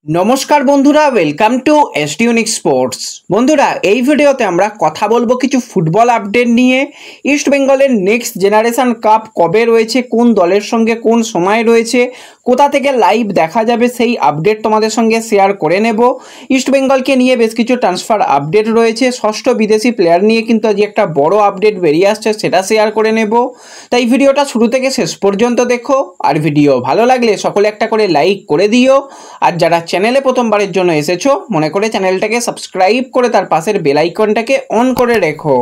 নমস্কার বন্ধুরা, welcome to ST unique sports. বন্ধুরা, এই ভিডিওতে আমরা কথা বলবো কিছু ফুটবল আপডেট নিয়ে। ইস্ট বেঙ্গলের নেক্সট জেনারেশন কাপ কবে রয়েছে, কোন দলের সঙ্গে কোন সময় রয়েছে, কোথা থেকে লাইভ দেখা যাবে, সেই আপডেট তোমাদের সঙ্গে শেয়ার করে নেব। ইস্ট বেঙ্গলকে নিয়ে বেশ কিছু ট্রান্সফার আপডেট রয়েছে, ষষ্ঠ বিদেশি প্লেয়ার নিয়ে কিন্তু আজ একটা বড় আপডেট বেরিয়ে আসছে, সেটা শেয়ার করে নেব। তাই ভিডিওটা শুরু থেকে শেষ পর্যন্ত দেখো, আর ভিডিও ভালো লাগলে সকলে একটা করে লাইক করে দিও। আর যারা চ্যানেলে প্রথমবারের জন্য এসেছো, মনে করে চ্যানেলটাকে সাবস্ক্রাইব করে তার পাশের বেল আইকনটাকে অন করে রেখো,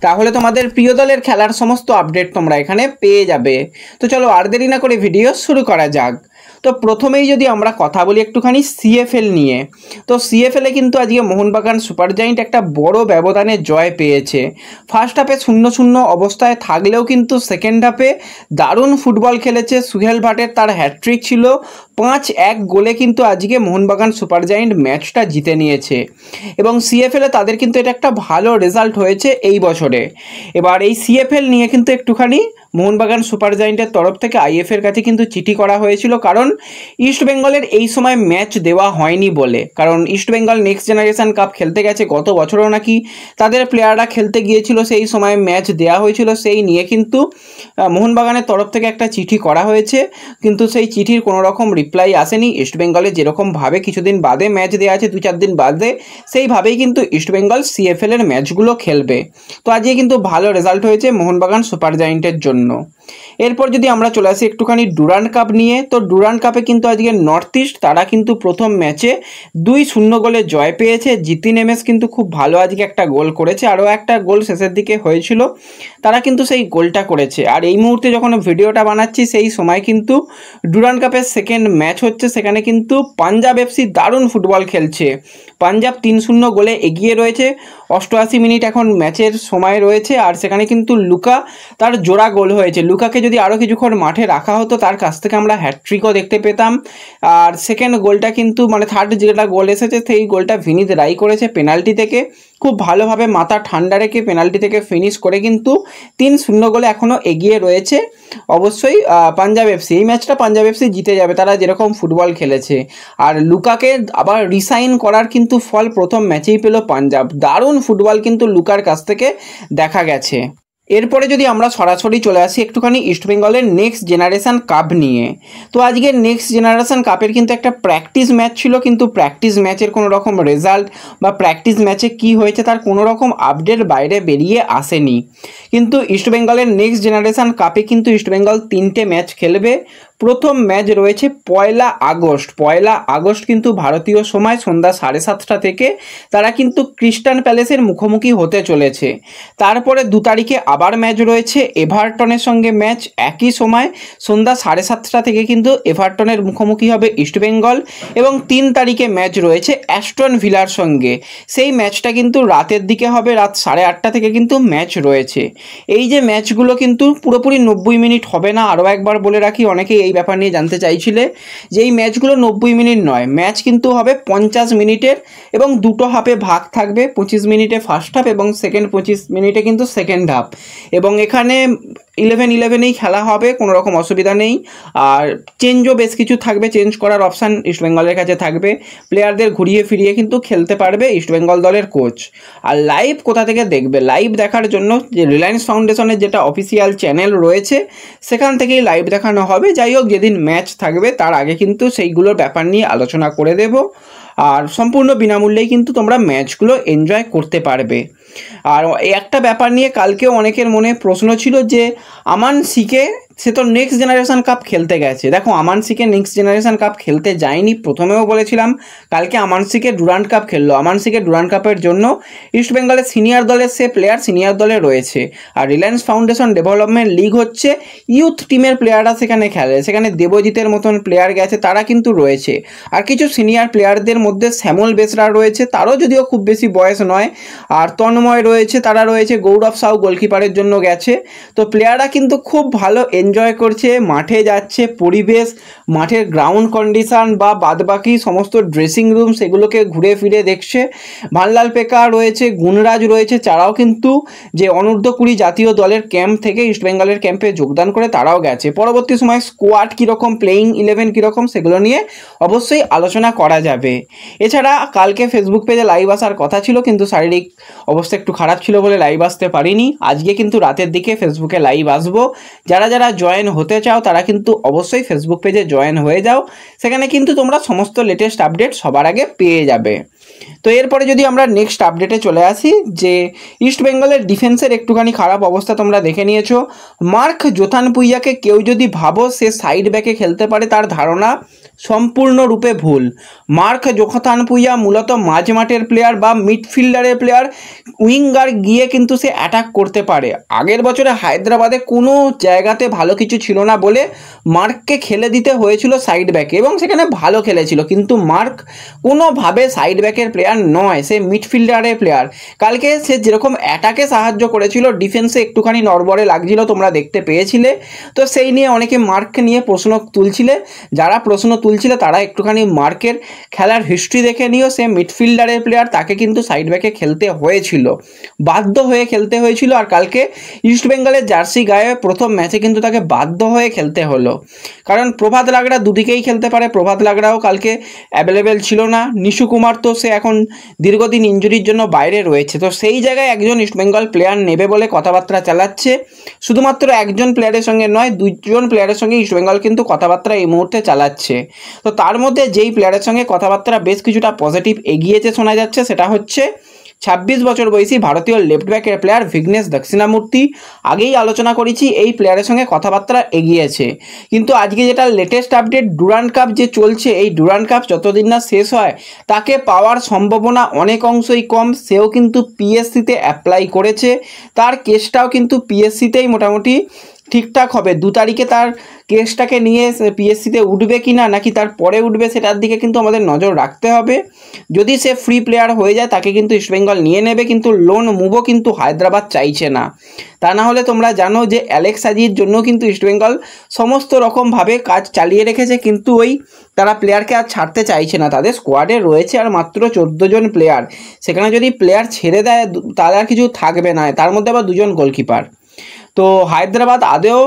তাহলে তোমাদের প্রিয় দলের খেলার সমস্ত আপডেট তোমরা এখানে পেয়ে যাবে। তো চলো আর দেরি না করে ভিডিও শুরু করা যাক। তো প্রথমেই যদি আমরা কথা বলি একটুখানি সিএফএল নিয়ে, তো সিএফএলে কিন্তু আজকে মোহনবাগান সুপার জায়েন্ট একটা বড় ব্যবধানে জয় পেয়েছে। ফার্স্ট হাফে 0-0 অবস্থায় থাকলেও কিন্তু সেকেন্ড হাফে দারুণ ফুটবল খেলেছে সুহেল ভাটের, তার হ্যাট্রিক ছিল। 5-1 গোলে কিন্তু আজকে মোহনবাগান সুপার জায়েন্ট ম্যাচটা জিতে নিয়েছে, এবং সিএফএলে তাদের কিন্তু এটা একটা ভালো রেজাল্ট হয়েছে এই বছরে। এবার এই সিএফএল নিয়ে কিন্তু একটুখানি মোহনবাগান সুপার জায়েন্টের তরফ থেকে আইএফের কাছে কিন্তু চিঠি করা হয়েছিল, কারণ ইস্ট বেঙ্গলের এই সময় ম্যাচ দেওয়া হয়নি বলে। কারণ east Bengal next generation cup খেলতে গেছে, গত বছরও নাকি তাদের প্লেয়াররা খেলতে গিয়েছিল, সেই সময় ম্যাচ দেওয়া হয়েছিল, সেই নিয়ে কিন্তু মোহনবাগানের তরফ থেকে একটা চিঠি করা হয়েছে, কিন্তু সেই চিঠির কোনো রকম রিপ্লাই আসেনি। ইস্ট বেঙ্গলে যেরকমভাবে কিছুদিন বাদে ম্যাচ দেওয়া আছে, 2-4 দিন বাদে, সেইভাবেই কিন্তু ইস্ট বেঙ্গল সিএফএল এর ম্যাচগুলো খেলবে। তো আজকে কিন্তু ভালো রেজাল্ট হয়েছে মোহনবাগান সুপার জায়েন্টের জন্য। এরপর যদি আমরা চলে আসি একটুখানি ডুরান্ড কাপ নিয়ে, তো ডুরান্ড কাপে কিন্তু আজকে নর্থ ইস্ট তারা কিন্তু প্রথম ম্যাচে 2-0 গোলে জয় পেয়েছে। জিতিন এমএস কিন্তু খুব ভালো আজকে একটা গোল করেছে, আরও একটা গোল শেষের দিকে হয়েছিল, তারা কিন্তু সেই গোলটা করেছে। আর এই মুহূর্তে যখন ভিডিওটা বানাচ্ছি সেই সময় কিন্তু ডুরান্ড কাপের সেকেন্ড ম্যাচ হচ্ছে, সেখানে কিন্তু পাঞ্জাব এফসি দারুণ ফুটবল খেলছে। পাঞ্জাব 3-0 গোলে এগিয়ে রয়েছে, 88 মিনিট এখন ম্যাচের সময় রয়েছে, আর সেখানে কিন্তু লুকা তার জোড়া গোল হয়েছে। লুকাকে যদি আরও কিছুক্ষণ মাঠে রাখা হতো, তার কাছ থেকে আমরা হ্যাট্রিকও দেখতে পেতাম। আর সেকেন্ড গোলটা কিন্তু থার্ড যেটা গোল এসেছে, সেই গোলটা ভিনিত রাই করেছে পেনাল্টি থেকে, খুব ভালোভাবে মাথা ঠান্ডা রেখে পেনাল্টি থেকে ফিনিশ করে কিন্তু 3-0 গোলে এখনও এগিয়ে রয়েছে। অবশ্যই পাঞ্জাব এফসি, এই ম্যাচটা পাঞ্জাব এফসি জিতে যাবে, তারা যেরকম ফুটবল খেলেছে। আর লুকাকে আবার রিসাইন করার কিন্তু ফল প্রথম ম্যাচেই পেল পাঞ্জাব, দারুণ ফুটবল কিন্তু লুকার কাছ থেকে দেখা গেছে। এরপরে যদি আমরা সরাসরি চলে আসি একটুখানি ইস্টবেঙ্গলের নেক্সট জেনারেশন কাপ নিয়ে, তো আজকে নেক্সট জেনারেশন কাপের কিন্তু একটা প্র্যাকটিস ম্যাচ ছিল, কিন্তু প্র্যাকটিস ম্যাচের কোনো রকম রেজাল্ট বা প্র্যাকটিস ম্যাচে কি হয়েছে তার কোনো রকম আপডেট বাইরে বেরিয়ে আসেনি। কিন্তু ইস্টবেঙ্গলের নেক্সট জেনারেশন কাপে কিন্তু ইস্টবেঙ্গল 3টে ম্যাচ খেলবে। প্রথম ম্যাচ রয়েছে 1 আগস্ট কিন্তু ভারতীয় সময় সন্ধ্যা 7:30 থেকে তারা কিন্তু ক্রিস্টাল প্যালেসের মুখোমুখি হতে চলেছে। তারপরে 2 তারিখে আবার ম্যাচ রয়েছে এভারটনের সঙ্গে, ম্যাচ একই সময় সন্ধ্যা 7:30 থেকে কিন্তু এভারটনের মুখোমুখি হবে ইস্টবেঙ্গল। এবং 3 তারিখে ম্যাচ রয়েছে অ্যাস্টন ভিলার সঙ্গে, সেই ম্যাচটা কিন্তু রাতের দিকে হবে, রাত 8:30 থেকে কিন্তু ম্যাচ রয়েছে। এই যে ম্যাচগুলো কিন্তু পুরোপুরি 90 মিনিট হবে না, আরও একবার বলে রাখি, অনেকেই এই ব্যাপার নিয়ে জানতে চাইছিলে যে এই ম্যাচগুলো 90 মিনিট নয়, ম্যাচ কিন্তু হবে 50 মিনিটের, এবং দুটো হাফে ভাগ থাকবে, 25 মিনিটে ফার্স্ট হাফ এবং 25 মিনিটে কিন্তু সেকেন্ড হাফ। এবং এখানে 11-11এই খেলা হবে, কোনো রকম অসুবিধা নেই। আর চেঞ্জও বেশ কিছু থাকবে, চেঞ্জ করার অপশান ইস্টবেঙ্গলের কাছে থাকবে, প্লেয়ারদের ঘুরিয়ে ফিরিয়ে কিন্তু খেলতে পারবে ইস্টবেঙ্গল দলের কোচ। আর লাইভ কোথা থেকে দেখবে, লাইভ দেখার জন্য যে রিলায়েন্স ফাউন্ডেশনের যেটা অফিসিয়াল চ্যানেল রয়েছে সেখান থেকেই লাইভ দেখানো হবে। যাই হোক, যেদিন ম্যাচ থাকবে তার আগে কিন্তু সেইগুলোর ব্যাপার নিয়ে আলোচনা করে দেব, আর সম্পূর্ণ বিনামূল্যেই কিন্তু তোমরা ম্যাচগুলো এনজয় করতে পারবে। আর একটা ব্যাপার নিয়ে কালকেও অনেকের মনে প্রশ্ন ছিল যে আমান সিকে, সে তো নেক্সট জেনারেশন কাপ খেলতে গেছে। দেখো, আমান সিকে নেক্সট জেনারেশন কাপ খেলতে যায়নি, প্রথমেও বলেছিলাম। কালকে আমান সিকে ডুরান্ড কাপ খেললো। আমান সিকে ডুরান্ড কাপের জন্য ইস্টবেঙ্গলের সিনিয়র দলের সে প্লেয়ার সিনিয়র দলে রয়েছে, আর রিলায়েন্স ফাউন্ডেশন ডেভেলপমেন্ট লিগ হচ্ছে ইউথ টিমের প্লেয়াররা সেখানে খেলে, সেখানে দেবজিতের মতন প্লেয়ার গেছে, তারা কিন্তু রয়েছে। আর কিছু সিনিয়র প্লেয়ারদের মধ্যে শ্যামল বেসরা রয়েছে, তারও যদিও খুব বেশি বয়স নয়, আর তন্ময় রয়েছে, তারা রয়েছে, গৌরব সাউ গোলকিপারের জন্য গেছে। তো প্লেয়াররা কিন্তু খুব ভালো এনজয় করছে, মাঠে যাচ্ছে, পরিবেশ, মাঠের গ্রাউন্ড কন্ডিশন বা বাদবাকি সমস্ত ড্রেসিং রুম সেগুলোকে ঘুরে ফিরে দেখছে। ভানলাল পেকার রয়েছে, গুণরাজ রয়েছে, তারাও কিন্তু যে অনূর্ধ্ব-20 জাতীয় দলের ক্যাম্প থেকে ইস্টবেঙ্গলের ক্যাম্পে যোগদান করে তারাও গেছে। পরবর্তী সময় স্কোয়াড কীরকম, প্লেয়িং 11 কীরকম সেগুলো নিয়ে অবশ্যই আলোচনা করা যাবে। এছাড়া কালকে ফেসবুক পেজে লাইভ আসার কথা ছিল, কিন্তু শারীরিক অবস্থা একটু খারাপ ছিল বলে লাইভ আসতে পারিনি। আজকে কিন্তু রাতের দিকে ফেসবুকে লাইভ আসবো। যারা যারা জয়েন হতে চাও তারা কিন্তু অবশ্যই ফেসবুক পেজে জয়েন হয়ে যাও, সেখানে কিন্তু তোমরা সমস্ত লেটেস্ট আপডেট সবার আগে পেয়ে যাবে। তো এরপরে যদি আমরা নেক্সট আপডেটে চলে আসি, যে ইস্টবেঙ্গলের ডিফেন্সের একটুখানি খারাপ অবস্থা তোমরা দেখে নিয়েছো। মার্ক জোথানপুইয়াকে কেউ যদি ভাবো সে সাইড ব্যাকে খেলতে পারে, তার ধারণা সম্পূর্ণরূপে ভুল। মার্ক জোথানপুইয়া মূলত মাঝমাঠের প্লেয়ার বা মিডফিল্ডারের প্লেয়ার, উইঙ্গার গিয়ে কিন্তু সে অ্যাটাক করতে পারে। আগের বছরে হায়দ্রাবাদে কোনো জায়গাতে ভালো কিছু ছিল না বলে মার্ককে খেলে দিতে হয়েছিল সাইড ব্যাকে, এবং সেখানে ভালো খেলেছিল, কিন্তু মার্ক কোনোভাবে সাইড ব্যাকের প্লেয়ার নয়, সে মিডফিল্ডারের প্লেয়ার। কালকে সে যেরকম অ্যাটাকে সাহায্য করেছিল, ডিফেন্সে একটুখানি নড়বড়ে লাগছিল, তোমরা দেখতে পেয়েছিলে। তো সেই নিয়ে অনেকে মার্ককে নিয়ে প্রশ্ন তুলছিলে। যারা প্রশ্ন তুলছিলে তারা একটুখানি মার্কের খেলার হিস্ট্রি দেখে নিও। সে মিডফিল্ডারের প্লেয়ার, তাকে কিন্তু সাইড ব্যাকে খেলতে হয়েছিল, বাধ্য হয়ে খেলতে হয়েছিল। আর কালকে ইস্টবেঙ্গলের জার্সি গায়ে প্রথম ম্যাচে কিন্তু তাকে বাধ্য হয়ে খেলতে হলো, কারণ প্রভাত লাগড়া দুদিকেই খেলতে পারে। প্রভাত লাগড়াও কালকে অ্যাভেলেবেল ছিল না। নিশু কুমার তো সে এখন দীর্ঘদিন ইনজুরির জন্য বাইরে রয়েছে। তো সেই জায়গায় একজন ইস্টবেঙ্গল প্লেয়ার নেবে বলে কথাবার্তা চালাচ্ছে। শুধুমাত্র একজন প্লেয়ারের সঙ্গে নয়, 2জন প্লেয়ারের সঙ্গে ইস্টবেঙ্গল কিন্তু কথাবার্তা এই মুহূর্তে চালাচ্ছে। তো তার মধ্যে যেই প্লেয়ারের সঙ্গে কথাবার্তা বেশ কিছুটা পজিটিভ এগিয়েছে শোনা যাচ্ছে, সেটা হচ্ছে 26 বছর বয়সী ভারতীয় লেফট ব্যাকের প্লেয়ার ভিঘ্নেশ দক্ষিণামূর্তি। আগেই আলোচনা করেছি এই প্লেয়ারের সঙ্গে কথাবার্তা এগিয়েছে। কিন্তু আজকে যেটা লেটেস্ট আপডেট, ডুরান্ড কাপ যে চলছে, এই ডুরান্ড কাপ যতদিন না শেষ হয় তাকে পাওয়ার সম্ভাবনা অনেক অংশই কম। সেও কিন্তু পিএসসিতে অ্যাপ্লাই করেছে, তার কেসটাও কিন্তু পিএসসিতেই মোটামুটি ঠিকঠাক হবে। 2 তারিখে তার কেসটাকে নিয়ে পিএসসিতে উঠবে কি না, নাকি তার পরে উঠবে, সেটার দিকে কিন্তু আমাদের নজর রাখতে হবে। যদি সে ফ্রি প্লেয়ার হয়ে যায় তাকে কিন্তু ইস্টবেঙ্গল নিয়ে নেবে, কিন্তু লোন মুভও কিন্তু হায়দ্রাবাদ চাইছে না। তা না হলে তোমরা জানো যে অ্যালেক্স হাজির জন্য কিন্তু ইস্টবেঙ্গল সমস্ত রকমভাবে কাজ চালিয়ে রেখেছে, কিন্তু তারা প্লেয়ারকে আর ছাড়তে চাইছে না। তাদের স্কোয়াডে রয়েছে আর মাত্র 14 জন প্লেয়ার, সেখানে যদি প্লেয়ার ছেড়ে দেয় তাহলে আর কিছু থাকবে না। তার মধ্যে আবার 2 জন গোলকিপার। তো হায়দ্রাবাদ আদেও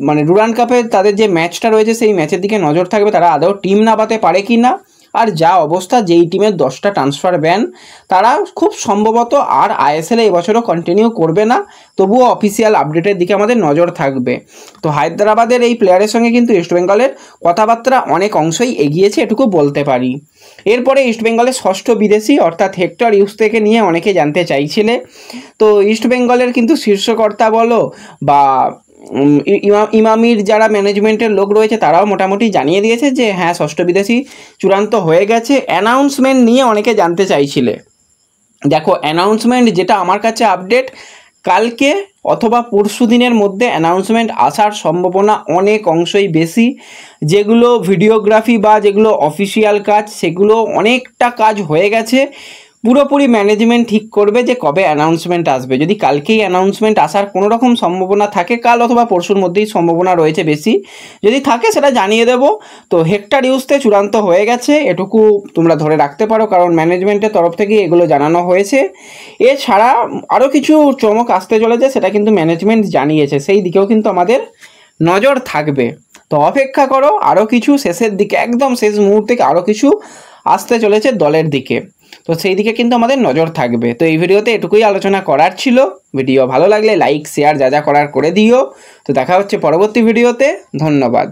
মানে ডুরান্ড কাপে তাদের যে ম্যাচটা রয়েছে সেই ম্যাচের দিকে নজর থাকবে, তারা আদেও টিম নামাতে পারে কি না। আর যা অবস্থা, যেই টিমের 10টা ট্রান্সফার ব্যান, তারা খুব সম্ভবত আর আইএসএলে এবছরও কন্টিনিউ করবে না। তবুও অফিসিয়াল আপডেটের দিকে আমাদের নজর থাকবে। তো হায়দ্রাবাদের এই প্লেয়ারের সঙ্গে কিন্তু ইস্টবেঙ্গলের কথাবার্তা অনেক অংশই এগিয়েছে, এটুকু বলতে পারি। এরপরে ইস্টবেঙ্গলের ষষ্ঠ বিদেশি অর্থাৎ হেক্টর ইউস্তেকে নিয়ে অনেকে জানতে চাইছিলে। তো ইস্টবেঙ্গলের কিন্তু শীর্ষকর্তা বলো বা ইমামির যারা ম্যানেজমেন্টের লোক রয়েছে তারাও মোটামুটি জানিয়ে দিয়েছে যে হ্যাঁ, ষষ্ঠ বিদেশি চূড়ান্ত হয়ে গেছে। অ্যানাউন্সমেন্ট নিয়ে অনেকে জানতে চাইছিলে। দেখো, অ্যানাউন্সমেন্ট যেটা আমার কাছে আপডেট, কালকে অথবা পরশু দিনের মধ্যে অ্যানাউন্সমেন্ট আসার সম্ভাবনা অনেক অংশই বেশি। যেগুলো ভিডিওগ্রাফি বা যেগুলো অফিসিয়াল কাজ, সেগুলো অনেকটা কাজ হয়ে গেছে। পুরোপুরি ম্যানেজমেন্ট ঠিক করবে যে কবে অ্যানাউন্সমেন্ট আসবে। যদি কালকেই অ্যানাউন্সমেন্ট আসার কোনো রকম সম্ভাবনা থাকে, কাল অথবা পরশুর মধ্যেই সম্ভাবনা রয়েছে বেশি, যদি থাকে সেটা জানিয়ে দেব। তো হেক্টর ইউস্তে চূড়ান্ত হয়ে গেছে, এটুকু তোমরা ধরে রাখতে পারো, কারণ ম্যানেজমেন্টের তরফ থেকে এগুলো জানানো হয়েছে। এছাড়া আরও কিছু চমক আসতে চলেছে, সেটা কিন্তু ম্যানেজমেন্ট জানিয়েছে, সেই দিকেও কিন্তু আমাদের নজর থাকবে। তো অপেক্ষা করো, আরও কিছু শেষের দিকে, একদম শেষ মুহূর্তে আরও কিছু আসতে চলেছে দলের দিকে। তো সেই দিকে কিন্তু আমাদের নজর থাকবে। তো এই ভিডিওতে এটুকুই আলোচনা করার ছিল। ভিডিও ভালো লাগলে লাইক শেয়ার যা যা করার করে দিও। তো দেখা হচ্ছে পরবর্তী ভিডিওতে। ধন্যবাদ।